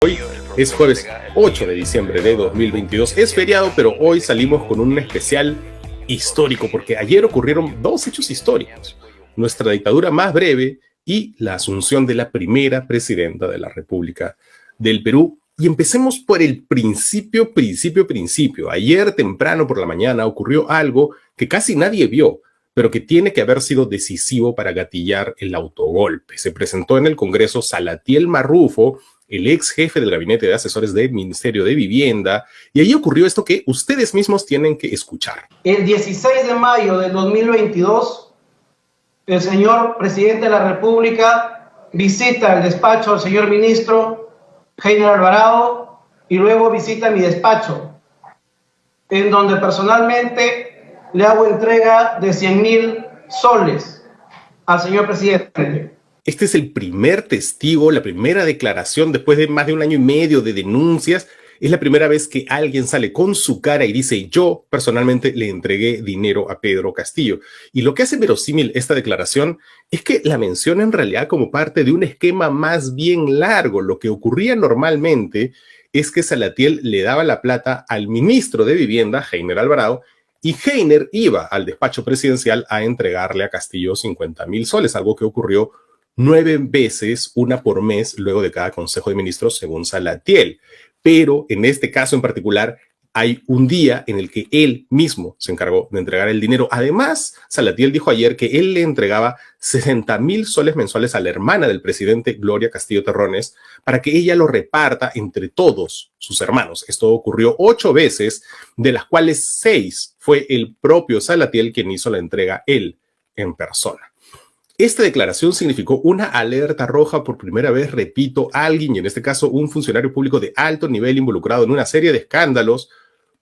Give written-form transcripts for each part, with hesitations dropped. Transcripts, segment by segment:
Hoy es jueves 8 de diciembre de 2022. Es feriado, pero hoy salimos con un especial histórico porque ayer ocurrieron dos hechos históricos. Nuestra dictadura más breve y la asunción de la primera presidenta de la República del Perú. Y empecemos por el principio. Ayer temprano por la mañana ocurrió algo que casi nadie vio, pero que tiene que haber sido decisivo para gatillar el autogolpe. Se presentó en el Congreso Salatiel Marrufo, el ex jefe del gabinete de asesores del Ministerio de Vivienda, y ahí ocurrió esto que ustedes mismos tienen que escuchar. El 16 de mayo del 2022, el señor presidente de la República visita el despacho del señor ministro Heiner Alvarado y luego visita mi despacho, en donde personalmente le hago entrega de 100,000 soles al señor presidente. Este es el primer testigo, la primera declaración después de más de un año y medio de denuncias. Es la primera vez que alguien sale con su cara y dice: yo personalmente le entregué dinero a Pedro Castillo. Y lo que hace verosímil esta declaración es que la menciona en realidad como parte de un esquema más bien largo. Lo que ocurría normalmente es que Salatiel le daba la plata al ministro de Vivienda, Heiner Alvarado, y Heiner iba al despacho presidencial a entregarle a Castillo 50,000 soles, algo que ocurrió 9 veces, una por mes, luego de cada Consejo de Ministros, según Salatiel. Pero en este caso en particular, hay un día en el que él mismo se encargó de entregar el dinero. Además, Salatiel dijo ayer que él le entregaba 60,000 soles mensuales a la hermana del presidente, Gloria Castillo Terrones, para que ella lo reparta entre todos sus hermanos. Esto ocurrió 8 veces, de las cuales 6 fue el propio Salatiel quien hizo la entrega él en persona. Esta declaración significó una alerta roja por primera vez, repito, alguien, y en este caso un funcionario público de alto nivel involucrado en una serie de escándalos.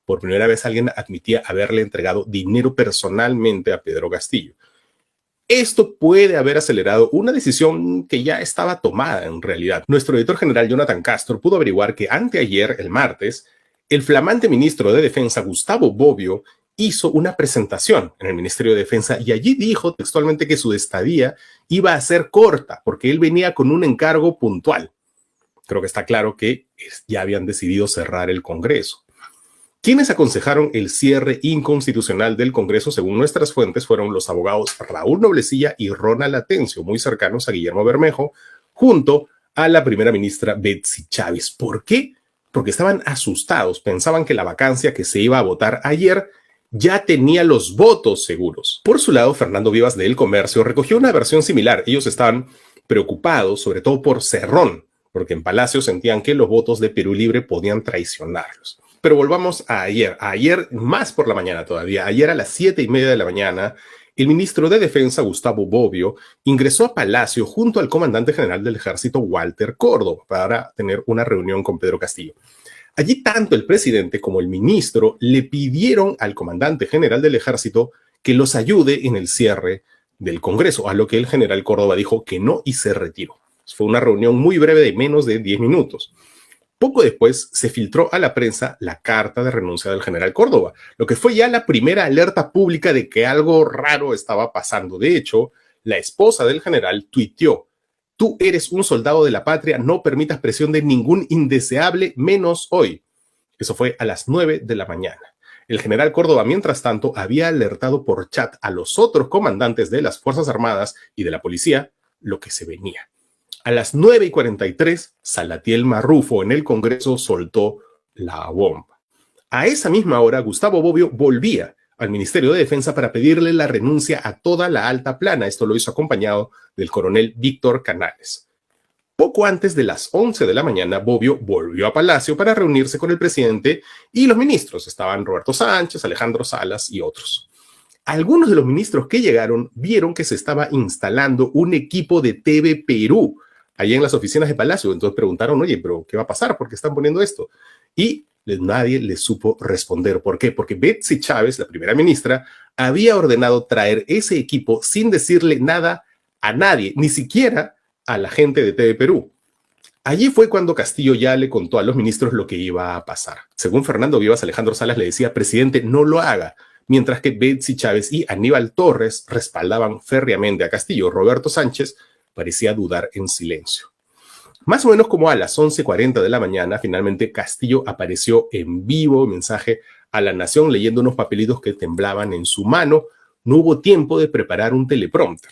Por primera vez alguien admitía haberle entregado dinero personalmente a Pedro Castillo. Esto puede haber acelerado una decisión que ya estaba tomada en realidad. Nuestro editor general Jonathan Castro pudo averiguar que anteayer, el martes, el flamante ministro de Defensa, Gustavo Bobbio, hizo una presentación en el Ministerio de Defensa y allí dijo textualmente que su estadía iba a ser corta porque él venía con un encargo puntual. Creo que está claro que ya habían decidido cerrar el Congreso. Quienes aconsejaron el cierre inconstitucional del Congreso, según nuestras fuentes, fueron los abogados Raúl Noblecilla y Ronald Atencio, muy cercanos a Guillermo Bermejo, junto a la primera ministra Betsy Chávez. ¿Por qué? Porque estaban asustados, pensaban que la vacancia que se iba a votar ayer ya tenía los votos seguros. Por su lado, Fernando Vivas de El Comercio recogió una versión similar. Ellos estaban preocupados, sobre todo por Cerrón, porque en Palacio sentían que los votos de Perú Libre podían traicionarlos. Pero volvamos a ayer. Ayer, más por la mañana todavía, ayer a las 7:30 de la mañana, el ministro de Defensa, Gustavo Bobbio, ingresó a Palacio junto al comandante general del Ejército, Walter Córdoba, para tener una reunión con Pedro Castillo. Allí tanto el presidente como el ministro le pidieron al comandante general del Ejército que los ayude en el cierre del Congreso, a lo que el general Córdoba dijo que no y se retiró. Fue una reunión muy breve de menos de 10 minutos. Poco después se filtró a la prensa la carta de renuncia del general Córdoba, lo que fue ya la primera alerta pública de que algo raro estaba pasando. De hecho, la esposa del general tuiteó: tú eres un soldado de la patria, no permitas presión de ningún indeseable, menos hoy. Eso fue a las 9 de la mañana. El general Córdoba, mientras tanto, había alertado por chat a los otros comandantes de las Fuerzas Armadas y de la policía lo que se venía. A las 9:43, Salatiel Marrufo en el Congreso soltó la bomba. A esa misma hora, Gustavo Bobbio volvía al Ministerio de Defensa para pedirle la renuncia a toda la alta plana. Esto lo hizo acompañado del coronel Víctor Canales. Poco antes de las 11 de la mañana, Bobbio volvió a Palacio para reunirse con el presidente y los ministros. Estaban Roberto Sánchez, Alejandro Salas y otros. Algunos de los ministros que llegaron vieron que se estaba instalando un equipo de TV Perú allá en las oficinas de Palacio. Entonces preguntaron: oye, ¿pero qué va a pasar? ¿Por qué están poniendo esto? Y nadie les supo responder. ¿Por qué? Porque Betsy Chávez, la primera ministra, había ordenado traer ese equipo sin decirle nada a nadie, ni siquiera a la gente de TV Perú. Allí fue cuando Castillo ya le contó a los ministros lo que iba a pasar. Según Fernando Vivas, Alejandro Salas le decía: presidente, no lo haga, mientras que Betsy Chávez y Aníbal Torres respaldaban férreamente a Castillo. Roberto Sánchez parecía dudar en silencio. Más o menos como a las 11:40 de la mañana, finalmente Castillo apareció en vivo, mensaje a la nación, leyendo unos papelitos que temblaban en su mano. No hubo tiempo de preparar un teleprompter.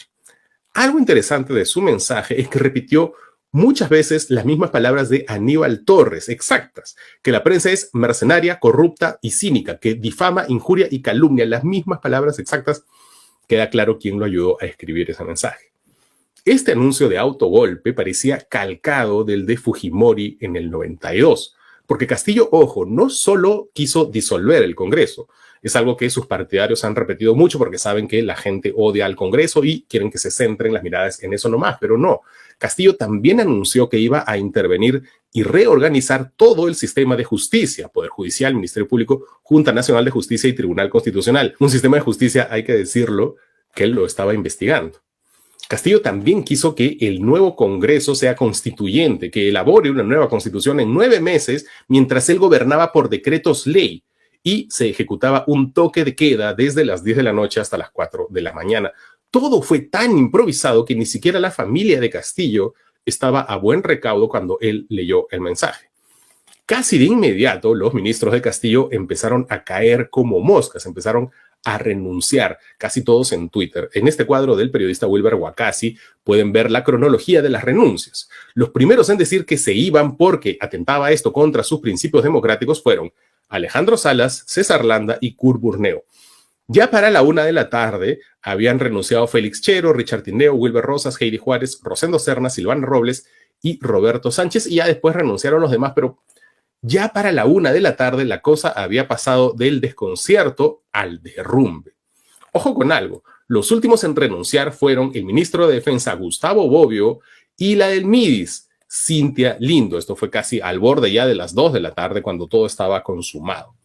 Algo interesante de su mensaje es que repitió muchas veces las mismas palabras de Aníbal Torres, exactas, que la prensa es mercenaria, corrupta y cínica, que difama, injuria y calumnia, las mismas palabras exactas. Queda claro quién lo ayudó a escribir ese mensaje. Este anuncio de autogolpe parecía calcado del de Fujimori en el 92, porque Castillo, ojo, no solo quiso disolver el Congreso, es algo que sus partidarios han repetido mucho porque saben que la gente odia al Congreso y quieren que se centren las miradas en eso nomás, pero no. Castillo también anunció que iba a intervenir y reorganizar todo el sistema de justicia, Poder Judicial, Ministerio Público, Junta Nacional de Justicia y Tribunal Constitucional. Un sistema de justicia, hay que decirlo, que él lo estaba investigando. Castillo también quiso que el nuevo Congreso sea constituyente, que elabore una nueva constitución en 9 meses mientras él gobernaba por decretos ley y se ejecutaba un toque de queda desde las 10 de la noche hasta las 4 de la mañana. Todo fue tan improvisado que ni siquiera la familia de Castillo estaba a buen recaudo cuando él leyó el mensaje. Casi de inmediato, los ministros de Castillo empezaron a caer como moscas, empezaron a renunciar, casi todos en Twitter. En este cuadro del periodista Wilber Wakasi pueden ver la cronología de las renuncias. Los primeros en decir que se iban porque atentaba esto contra sus principios democráticos fueron Alejandro Salas, César Landa y Kurt Burneo. Ya para la 1 de la tarde habían renunciado Félix Chero, Richard Tineo, Wilber Rosas, Heidi Juárez, Rosendo Serna, Silvana Robles y Roberto Sánchez, y ya después renunciaron los demás, pero ya para la 1 de la tarde la cosa había pasado del desconcierto al derrumbe. Ojo con algo, los últimos en renunciar fueron el ministro de Defensa Gustavo Bobbio y la del MIDIS, Cintia Lindo. Esto fue casi al borde ya de las 2 de la tarde cuando todo estaba consumado.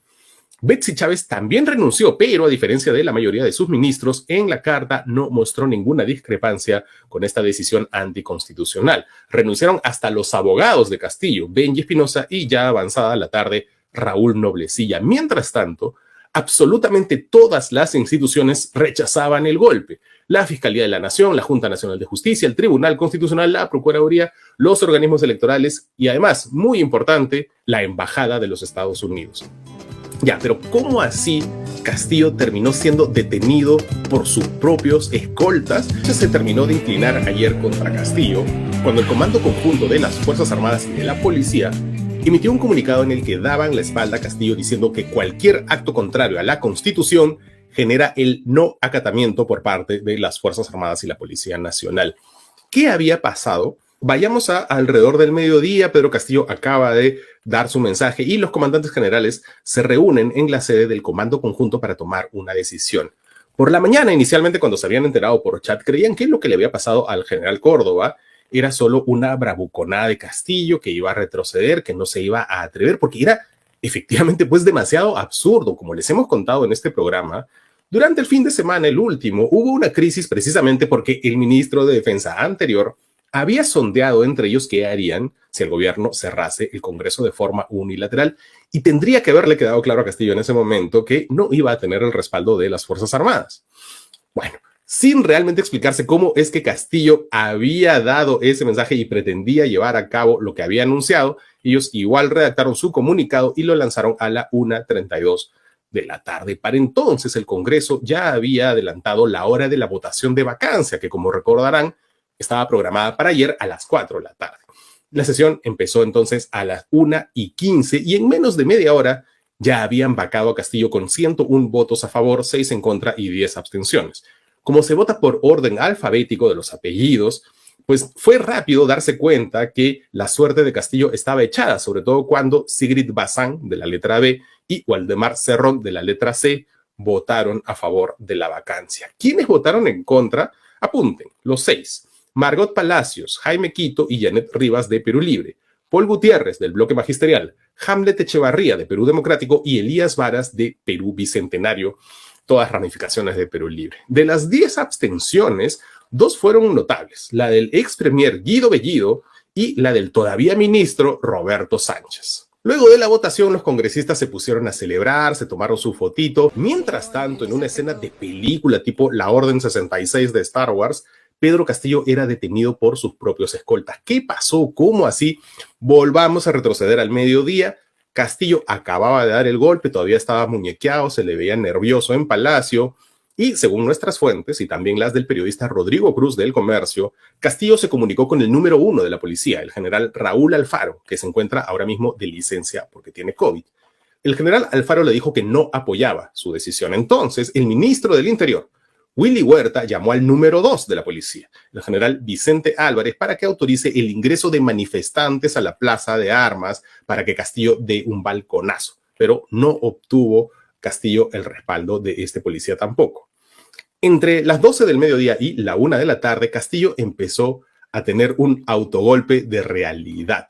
Betsy Chávez también renunció, pero a diferencia de la mayoría de sus ministros, en la carta no mostró ninguna discrepancia con esta decisión anticonstitucional. Renunciaron hasta los abogados de Castillo, Benji Espinosa y ya avanzada la tarde, Raúl Noblecilla. Mientras tanto, absolutamente todas las instituciones rechazaban el golpe. La Fiscalía de la Nación, la Junta Nacional de Justicia, el Tribunal Constitucional, la Procuraduría, los organismos electorales y además, muy importante, la Embajada de los Estados Unidos. Ya, pero ¿cómo así Castillo terminó siendo detenido por sus propios escoltas? Se terminó de inclinar ayer contra Castillo cuando el Comando Conjunto de las Fuerzas Armadas y de la Policía emitió un comunicado en el que daban la espalda a Castillo diciendo que cualquier acto contrario a la Constitución genera el no acatamiento por parte de las Fuerzas Armadas y la Policía Nacional. ¿Qué había pasado? Vayamos a alrededor del mediodía. Pedro Castillo acaba de dar su mensaje y los comandantes generales se reúnen en la sede del Comando Conjunto para tomar una decisión. Por la mañana, inicialmente, cuando se habían enterado por chat, creían que lo que le había pasado al general Córdoba era solo una bravuconada de Castillo, que iba a retroceder, que no se iba a atrever, porque era efectivamente pues demasiado absurdo. Como les hemos contado en este programa, durante el fin de semana, el último, hubo una crisis precisamente porque el ministro de Defensa anterior había sondeado entre ellos qué harían si el gobierno cerrase el Congreso de forma unilateral, y tendría que haberle quedado claro a Castillo en ese momento que no iba a tener el respaldo de las Fuerzas Armadas. Bueno, sin realmente explicarse cómo es que Castillo había dado ese mensaje y pretendía llevar a cabo lo que había anunciado, ellos igual redactaron su comunicado y lo lanzaron a la 1:32 de la tarde. Para entonces el Congreso ya había adelantado la hora de la votación de vacancia, que como recordarán, estaba programada para ayer a las 4 de la tarde. La sesión empezó entonces a las 1:15 y en menos de media hora ya habían vacado a Castillo con 101 votos a favor, 6 en contra y 10 abstenciones. Como se vota por orden alfabético de los apellidos, pues fue rápido darse cuenta que la suerte de Castillo estaba echada, sobre todo cuando Sigrid Bazán, de la letra B, y Waldemar Cerrón, de la letra C, votaron a favor de la vacancia. ¿Quiénes votaron en contra? Apunten, los 6. Margot Palacios, Jaime Quito y Janet Rivas de Perú Libre, Paul Gutiérrez del Bloque Magisterial, Hamlet Echevarría de Perú Democrático y Elías Varas de Perú Bicentenario, todas ramificaciones de Perú Libre. De las 10 abstenciones, 2 fueron notables, la del ex premier Guido Bellido y la del todavía ministro Roberto Sánchez. Luego de la votación, los congresistas se pusieron a celebrar, se tomaron su fotito. Mientras tanto, en una escena de película tipo La Orden 66 de Star Wars, Pedro Castillo era detenido por sus propios escoltas. ¿Qué pasó? ¿Cómo así? Volvamos a retroceder al mediodía. Castillo acababa de dar el golpe, todavía estaba muñequeado, se le veía nervioso en Palacio y según nuestras fuentes y también las del periodista Rodrigo Cruz del Comercio, Castillo se comunicó con el número 1 de la policía, el general Raúl Alfaro, que se encuentra ahora mismo de licencia porque tiene COVID. El general Alfaro le dijo que no apoyaba su decisión. Entonces, el ministro del Interior, Willy Huerta, llamó al número 2 de la policía, el general Vicente Álvarez, para que autorice el ingreso de manifestantes a la plaza de armas para que Castillo dé un balconazo, pero no obtuvo Castillo el respaldo de este policía tampoco. Entre las 12 del mediodía y la 1 de la tarde, Castillo empezó a tener un autogolpe de realidad.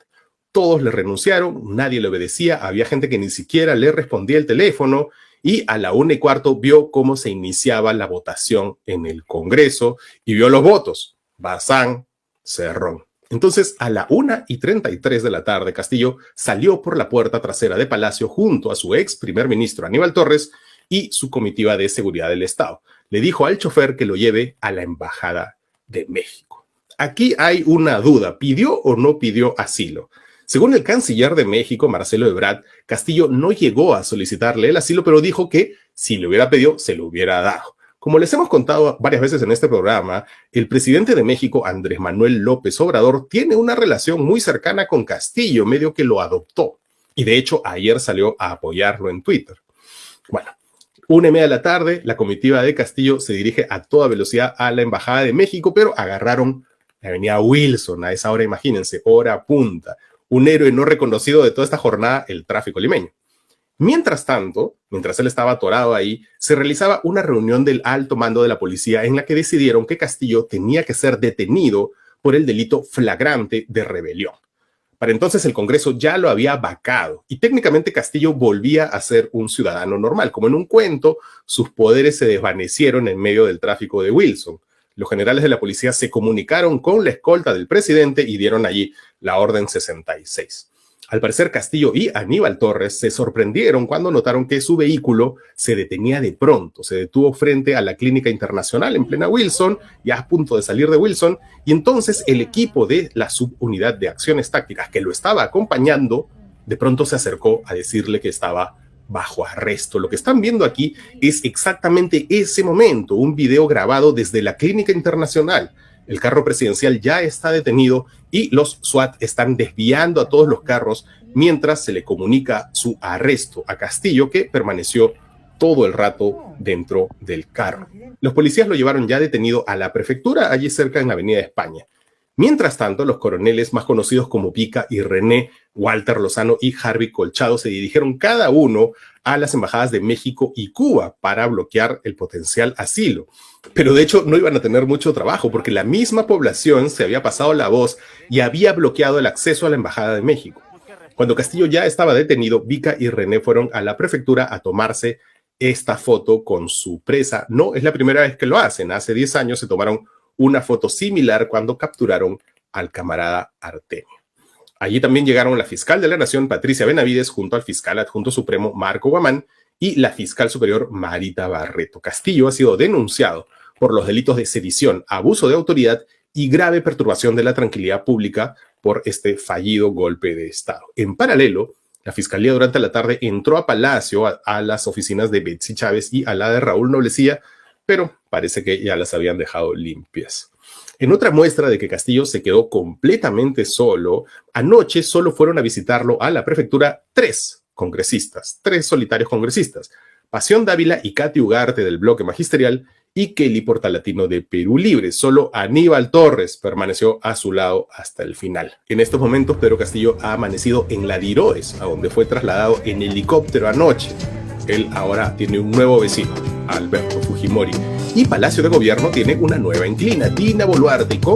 Todos le renunciaron, nadie le obedecía, había gente que ni siquiera le respondía el teléfono y a la 1:15 vio cómo se iniciaba la votación en el Congreso y vio los votos. Bazán, Cerrón. Entonces, a la 1:33 de la tarde, Castillo salió por la puerta trasera de Palacio junto a su ex primer ministro Aníbal Torres y su comitiva de seguridad del Estado. Le dijo al chofer que lo lleve a la Embajada de México. Aquí hay una duda, ¿pidió o no pidió asilo? Según el canciller de México, Marcelo Ebrard, Castillo no llegó a solicitarle el asilo, pero dijo que si le hubiera pedido, se lo hubiera dado. Como les hemos contado varias veces en este programa, el presidente de México, Andrés Manuel López Obrador, tiene una relación muy cercana con Castillo, medio que lo adoptó. Y de hecho, ayer salió a apoyarlo en Twitter. Bueno, 1:30 de la tarde, la comitiva de Castillo se dirige a toda velocidad a la Embajada de México, pero agarraron la avenida Wilson a esa hora, imagínense, hora punta. Un héroe no reconocido de toda esta jornada, el tráfico limeño. Mientras tanto, mientras él estaba atorado ahí, se realizaba una reunión del alto mando de la policía en la que decidieron que Castillo tenía que ser detenido por el delito flagrante de rebelión. Para entonces el Congreso ya lo había vacado y técnicamente Castillo volvía a ser un ciudadano normal. Como en un cuento, sus poderes se desvanecieron en medio del tráfico de Wilson. Los generales de la policía se comunicaron con la escolta del presidente y dieron allí la orden 66. Al parecer, Castillo y Aníbal Torres se sorprendieron cuando notaron que su vehículo se detenía de pronto. Se detuvo frente a la Clínica Internacional en plena Wilson, ya a punto de salir de Wilson, y entonces el equipo de la Subunidad de Acciones Tácticas que lo estaba acompañando, de pronto se acercó a decirle que estaba bajo arresto. Lo que están viendo aquí es exactamente ese momento, un video grabado desde la Clínica Internacional. El carro presidencial ya está detenido y los SWAT están desviando a todos los carros mientras se le comunica su arresto a Castillo, que permaneció todo el rato dentro del carro. Los policías lo llevaron ya detenido a la prefectura, allí cerca en la Avenida España. Mientras tanto, los coroneles más conocidos como Pica y René, Walter Lozano y Harvey Colchado se dirigieron cada uno a las embajadas de México y Cuba para bloquear el potencial asilo. Pero de hecho no iban a tener mucho trabajo porque la misma población se había pasado la voz y había bloqueado el acceso a la Embajada de México. Cuando Castillo ya estaba detenido, Pica y René fueron a la prefectura a tomarse esta foto con su presa. No es la primera vez que lo hacen. Hace 10 años se tomaron una foto similar cuando capturaron al camarada Artemio. Allí también llegaron la fiscal de la Nación, Patricia Benavides, junto al fiscal adjunto supremo, Marco Guamán, y la fiscal superior, Marita Barreto. Castillo ha sido denunciado por los delitos de sedición, abuso de autoridad y grave perturbación de la tranquilidad pública por este fallido golpe de Estado. En paralelo, la Fiscalía durante la tarde entró a Palacio, a las oficinas de Betsy Chávez y a la de Raúl Noblecía, pero parece que ya las habían dejado limpias. En otra muestra de que Castillo se quedó completamente solo, anoche solo fueron a visitarlo a la prefectura 3 congresistas, 3 solitarios congresistas, Pasión Dávila y Katy Ugarte del Bloque Magisterial y Kelly Portalatino de Perú Libre. Solo Aníbal Torres permaneció a su lado hasta el final. En estos momentos, Pedro Castillo ha amanecido en la Diroes, a donde fue trasladado en helicóptero anoche. Él ahora tiene un nuevo vecino, Alberto Fujimori, y Palacio de Gobierno tiene una nueva inquilina, Dina Boluarte, y con